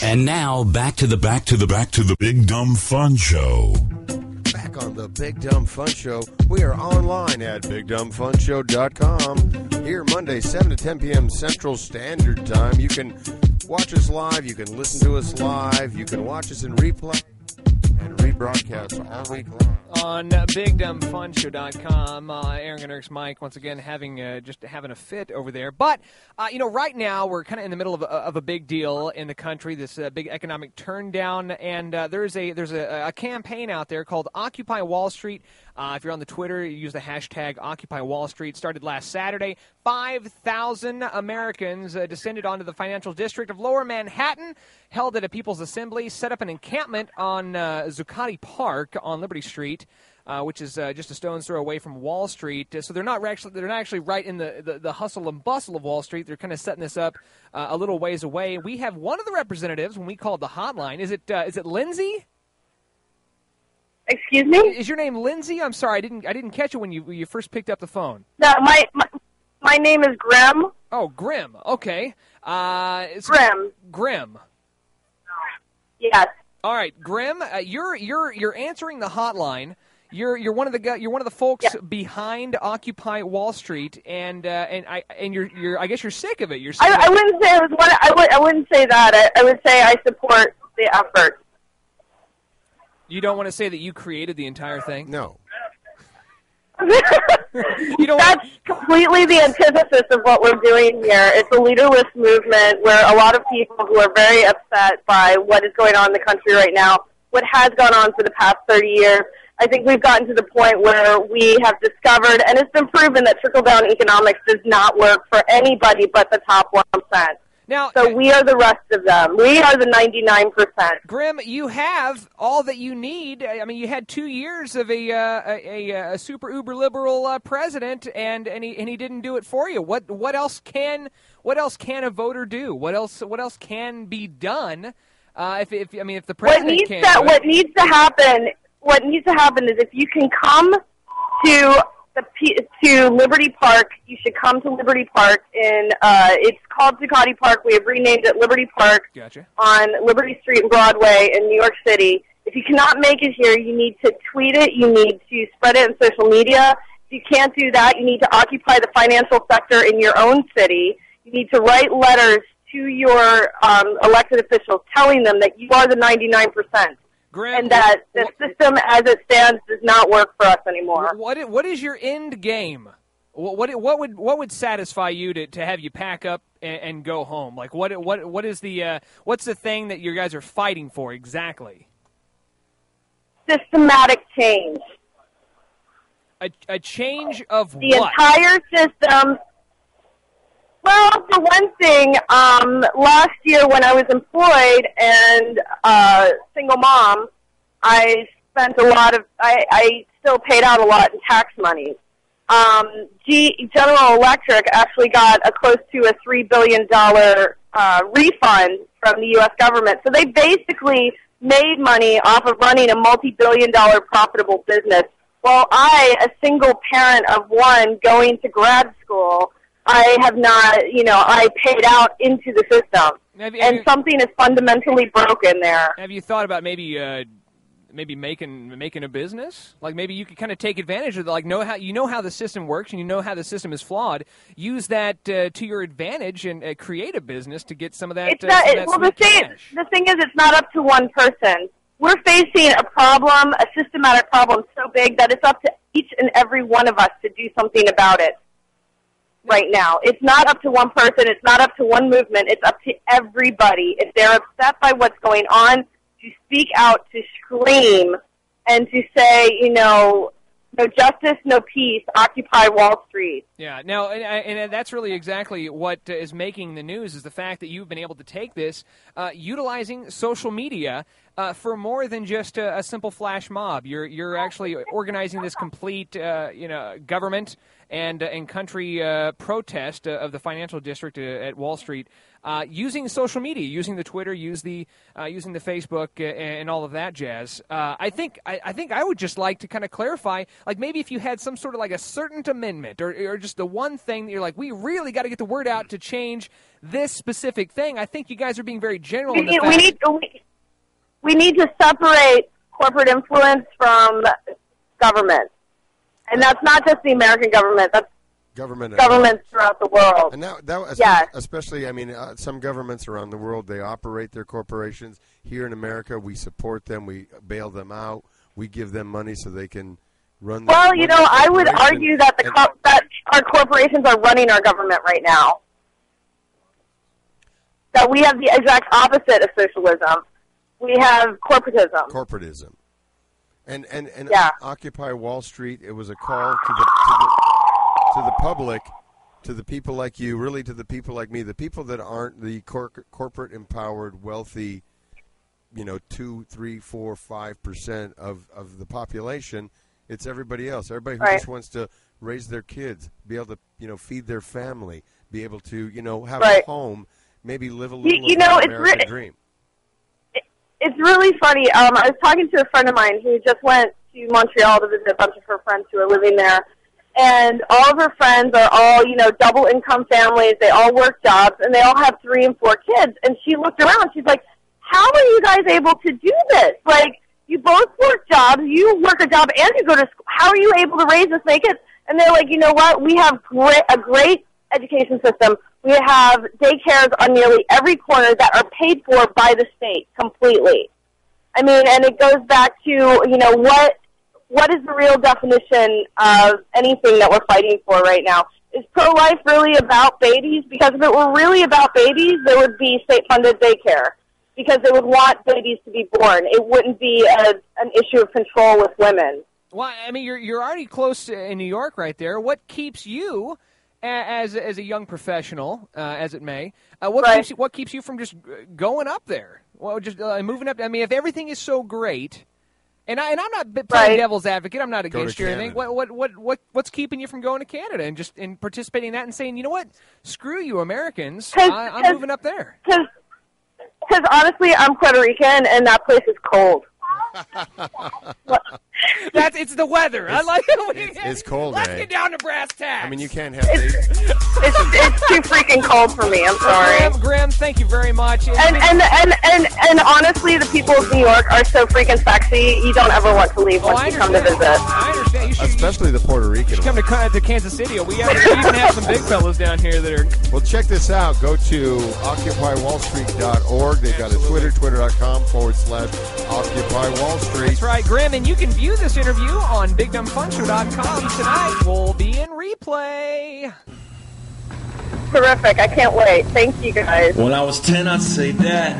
And now back to the Big Dumb Fun Show. Back on the Big Dumb Fun Show. We are online at BigDumbFunShow.com. Here Monday, 7 to 10 p.m. Central Standard Time. You can watch us live. You can listen to us live. You can watch us in replay and rebroadcast all week long. On BigDumbFunShow.com, Aaron Gunner's Mike once again having a fit over there. But right now we're kind of in the middle of a big deal in the country, this big economic turndown, and there's a campaign out there called Occupy Wall Street. If you're on the Twitter, you use the hashtag Occupy Wall Street. Started last Saturday. 5,000 Americans descended onto the financial district of Lower Manhattan, held at a People's Assembly, set up an encampment on Zuccotti Park on Liberty Street, which is just a stone's throw away from Wall Street. So they're not actually right in the hustle and bustle of Wall Street. They're kind of setting this up a little ways away. We have one of the representatives when we called the hotline. Is it Lindsay? Excuse me? Is your name Lindsay? I'm sorry, I didn't catch it when you first picked up the phone. No, my name is Grim. Oh, Grim. Okay. Grim. Grim. Yes. All right, Grim. You're answering the hotline. You're one of the folks behind Occupy Wall Street, and you're I guess you're sick of it. You're sick I wouldn't say it was one. I wouldn't say that. I would say I support the effort. You don't want to say that you created the entire thing? No. That's completely the antithesis of what we're doing here. It's a leaderless movement where a lot of people who are very upset by what is going on in the country right now, what has gone on for the past 30 years, I think we've gotten to the point where we have discovered, and it's been proven, that trickle-down economics does not work for anybody but the top 1%. Now, so we are the rest of them. We are the 99%. Grim, you have all that you need. I mean, you had 2 years of a super uber liberal president, and he didn't do it for you. What else can a voter do? What else can be done? If the president can't do it. What needs to happen is if you can come to Liberty Park, you should come to Liberty Park it's called Zuccotti Park. We have renamed it Liberty Park. Gotcha. On Liberty Street and Broadway in New York City. If you cannot make it here, you need to tweet it. You need to spread it on social media. If you can't do that, you need to occupy the financial sector in your own city. You need to write letters to your elected officials telling them that you are the 99%. Grim, and that the system as it stands does not work for us anymore. What is your end game? What would satisfy you to have you pack up and go home? Like what is the what's the thing that you guys are fighting for exactly? Systematic change. A change of the what? Entire system. Well, for one thing, last year when I was employed and single mom, I spent I still paid out a lot in tax money. General Electric actually got close to a $3 billion refund from the U.S. government. So they basically made money off of running a multi-billion-dollar profitable business. While I, a single parent of one going to grad school, I have not, I paid out into the system. And something is fundamentally broken there. Have you thought about maybe making a business? Like maybe you could kind of take advantage of how the system works and you know how the system is flawed. Use that to your advantage and create a business to get some of that. The thing is, it's not up to one person. We're facing a problem, a systematic problem so big that it's up to each and every one of us to do something about it. Right now. It's not up to one person. It's not up to one movement. It's up to everybody. If they're upset by what's going on, to speak out, to scream, and to say, no justice, no peace, Occupy Wall Street. Yeah, now, and that's really exactly what is making the news is the fact that you've been able to take this, utilizing social media for more than just a simple flash mob. You're actually organizing this complete, government and country protest of the financial district at Wall Street. using social media, using the Twitter, using the Facebook, and all of that jazz. I think I would just like to kind of clarify, like maybe if you had some sort of like a certain amendment or just the one thing that you're like, we really got to get the word out to change this specific thing. I think you guys are being very general. We need to separate corporate influence from government. And that's not just the American government. That's governments throughout the world. And especially, I mean, some governments around the world, they operate their corporations. Here in America, we support them. We bail them out. We give them money so they can run. Well, you know, I would argue that that our corporations are running our government right now. That we have the exact opposite of socialism. We have corporatism. Corporatism. And yeah. Occupy Wall Street, it was a call to the public, to the people like you, really to the people like me, the people that aren't the corporate empowered, wealthy, 2, 3, 4, 5% of the population. It's everybody else. Everybody who just wants to raise their kids, be able to feed their family, be able to have a home, maybe live a little of the American dream. It's really funny. I was talking to a friend of mine who just went to Montreal to visit a bunch of her friends who are living there. And all of her friends are all, double-income families. They all work jobs, and they all have 3 and 4 kids. And she looked around. She's like, how are you guys able to do this? Like, you both work jobs. You work a job and you go to school. How are you able to raise this many kids? And they're like, you know what? We have a great education system. We have daycares on nearly every corner that are paid for by the state completely. I mean, and it goes back to, what is the real definition of anything that we're fighting for right now? Is pro-life really about babies? Because if it were really about babies, there would be state-funded daycare because they would want babies to be born. It wouldn't be an issue of control with women. Well, I mean, you're already close in New York right there. What keeps you, as a young professional, as it may, what keeps you from just going up there? Well, just moving up. I mean, if everything is so great, and I'm not playing devil's advocate. I'm not against you or anything. What's keeping you from going to Canada and just participating in that and saying, you know what, screw you, Americans, I'm moving up there. Because honestly, I'm Puerto Rican, and that place is cold. It's the weather. I like it. It's cold. Let's get down to brass tacks. I mean, you can't have it's too freaking cold for me. I'm sorry. Graham, thank you very much. And honestly, the people of New York are so freaking sexy. You don't ever want to leave once you come to visit. I understand. Especially the Puerto Rican. You should come to Kansas City. We even have some big fellas down here that are. Well, check this out. Go to OccupyWallStreet.org. They've got a Twitter, twitter.com/Occupy Wall Street. That's right, Graham, and you can view this interview on BigDumbFunShow.com tonight. We'll be in replay. Terrific. I can't wait. Thank you, guys. When I was 10, I'd say that.